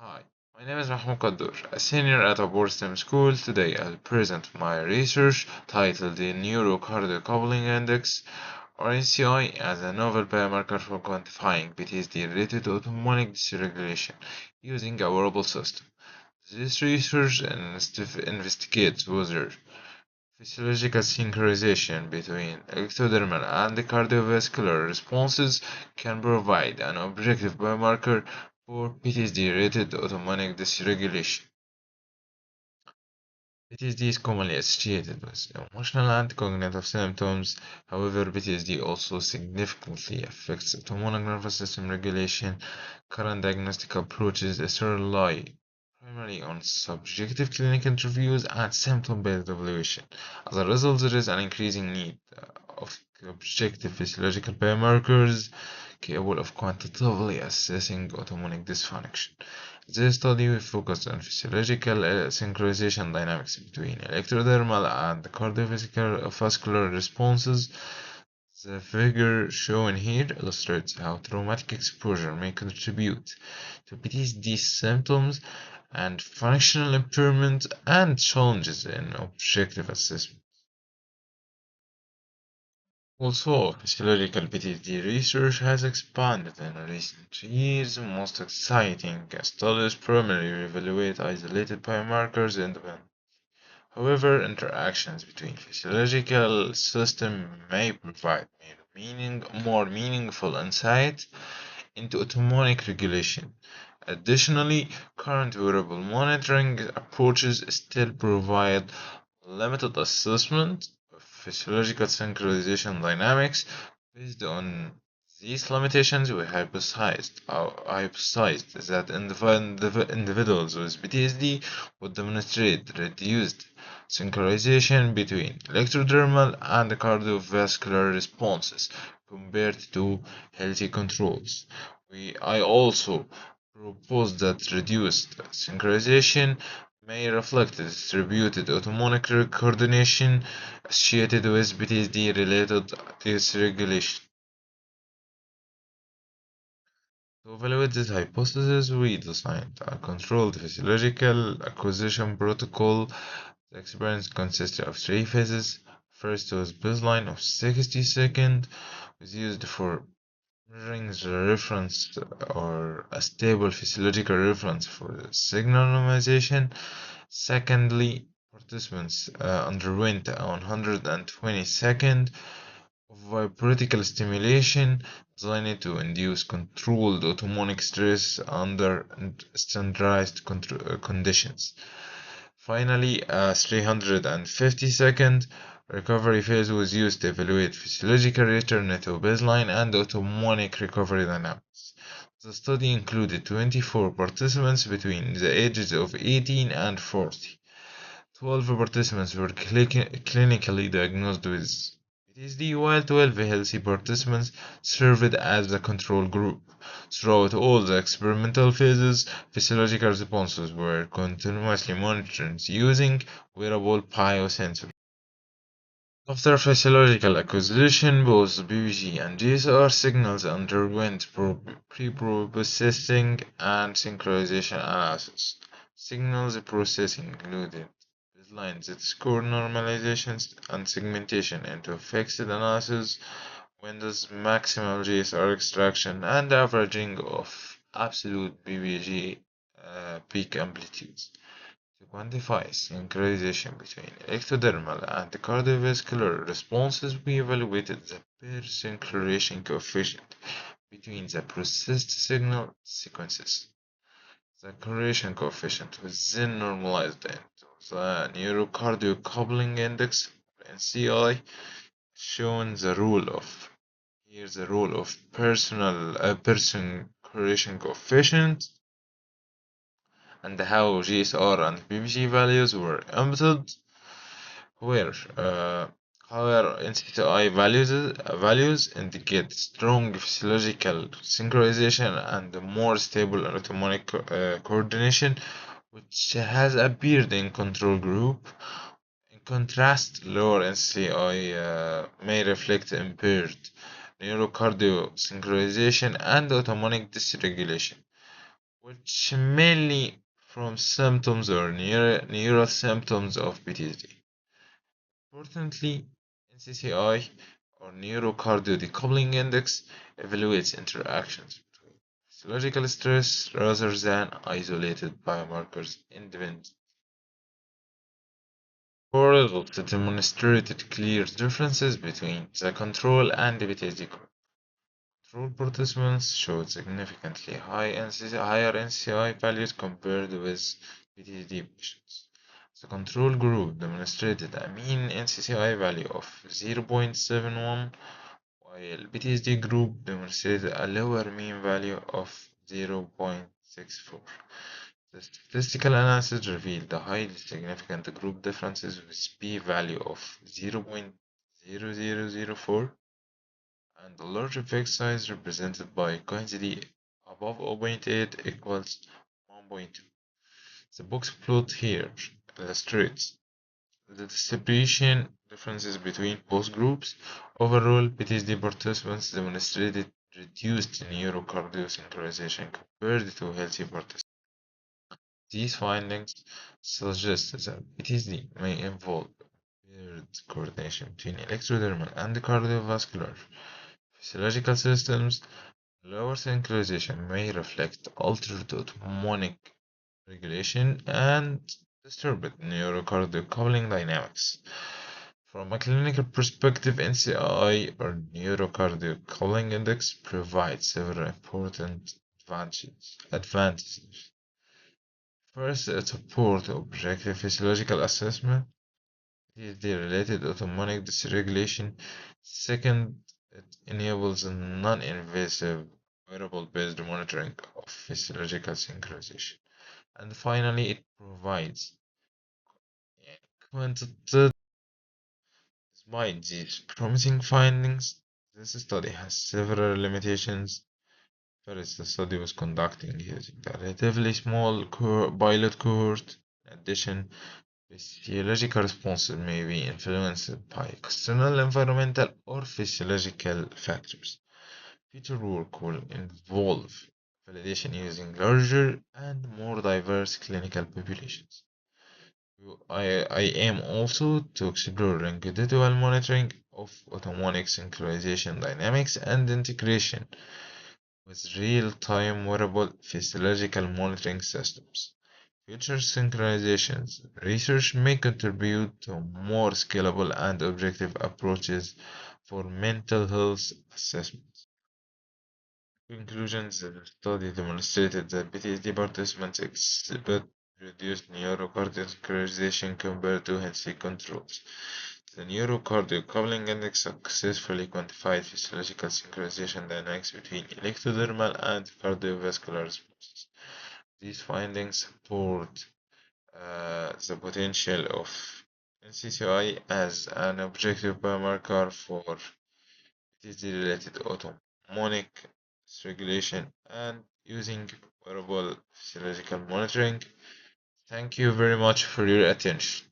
Hi, my name is Mahmoud, a senior at a board STEM school. Today I'll present my research titled the Neurocardio Index, or NCI, as a novel biomarker for quantifying PTSD-related autonomic dysregulation using a wearable system. This research investigates whether physiological synchronization between ectodermal and cardiovascular responses can provide an objective biomarker for PTSD-related autonomic dysregulation. PTSD is commonly associated with emotional and cognitive symptoms. However, PTSD also significantly affects autonomic nervous system regulation. Current diagnostic approaches rely primarily on subjective clinical interviews and symptom-based evaluation. As a result, there is an increasing need of objective physiological biomarkers capable of quantitatively assessing autonomic dysfunction. This study focused on physiological synchronization dynamics between electrodermal and cardiovascular responses. The figure shown here illustrates how traumatic exposure may contribute to PTSD symptoms and functional impairment and challenges in objective assessment. Also, physiological PTSD research has expanded in recent years. Most exciting studies primarily evaluate isolated biomarkers independently. However, interactions between physiological systems may provide more meaningful insight into autonomic regulation. Additionally, current wearable monitoring approaches still provide limited assessment of physiological synchronization dynamics. Based on these limitations, we hypothesized that individuals with PTSD would demonstrate reduced synchronization between electrodermal and cardiovascular responses compared to healthy controls. I also propose that reduced synchronization may reflect distributed autonomic coordination associated with PTSD-related dysregulation. To evaluate this hypothesis, we designed a controlled physiological acquisition protocol. The experiment consisted of three phases. First was baseline of 60 seconds, was used for measuring the reference or a stable physiological reference for the signal normalization. Secondly, participants underwent 120 seconds of vibratical stimulation designed to induce controlled autonomic stress under standardized conditions. Finally, a 350-second recovery phase was used to evaluate physiological return to baseline and autonomic recovery dynamics. The study included 24 participants between the ages of 18 and 40. 12 participants were clinically diagnosed with PTSD, while 12 healthy participants served as the control group. Throughout all the experimental phases, physiological responses were continuously monitored using wearable biosensors. After physiological acquisition, both BBG and GSR signals underwent pre-processing and synchronization analysis. Signals processing included baseline z-score normalizations and segmentation into fixed analysis, Windows maximal GSR extraction, and averaging of absolute BBG peak amplitudes. To quantify synchronization between ectodermal and cardiovascular responses, we evaluated the pair synchronization coefficient between the processed signal sequences. The correlation coefficient was then normalized into the neurocardio index, NCI, showing the role of person correlation coefficient and how GSR and PBG values were inputted, where higher NCTI values indicate strong physiological synchronization and more stable autonomic coordination, which has appeared in control group. In contrast, lower NCI may reflect impaired neurocardio synchronization and autonomic dysregulation. which mainly from symptoms or neural symptoms of PTSD. Importantly, NCCI or neurocardio decoupling index evaluates interactions between physiological stress rather than isolated biomarkers independent. For results demonstrated clear differences between the control and the PTSD group. Control participants showed significantly higher NCI values compared with PTSD patients. The control group demonstrated a mean NCCI value of 0.71, while PTSD group demonstrated a lower mean value of 0.64. The statistical analysis revealed the highly significant group differences with p-value of 0.0004 and the large effect size represented by coincidence above 0.8 equals 1.2. The box plot here illustrates the distribution differences between both groups. Overall, PTSD participants demonstrated reduced neurocardio synchronization compared to healthy participants. These findings suggest that PTSD may involve impaired coordination between electrodermal and cardiovascular physiological systems. Lower synchronization may reflect altered autonomic regulation and disturbed neurocardiac coupling dynamics. From a clinical perspective, NCI or neurocardiac coupling index provides several important advantages. First, it supports objective physiological assessment. It is the related autonomic dysregulation. Second, it enables a non-invasive wearable-based monitoring of physiological synchronization. And finally, it provides quantitative. Despite these promising findings, this study has several limitations. First, the study was conducted using a relatively small pilot cohort. In addition, physiological responses may be influenced by external environmental or physiological factors. Future work will involve validation using larger and more diverse clinical populations. I aim also to explore longitudinal monitoring of autonomic synchronization dynamics and integration with real-time wearable physiological monitoring systems. Future synchronizations research may contribute to more scalable and objective approaches for mental health assessment. Conclusions: the study demonstrated that PTSD participants exhibit reduced neurocardiac synchronization compared to healthy controls. The neurocardiac coupling index successfully quantified physiological synchronization dynamics between electrodermal and cardiovascular responses. These findings support the potential of NCCI as an objective biomarker for PTSD-related autonomic dysregulation and using wearable physiological monitoring. Thank you very much for your attention.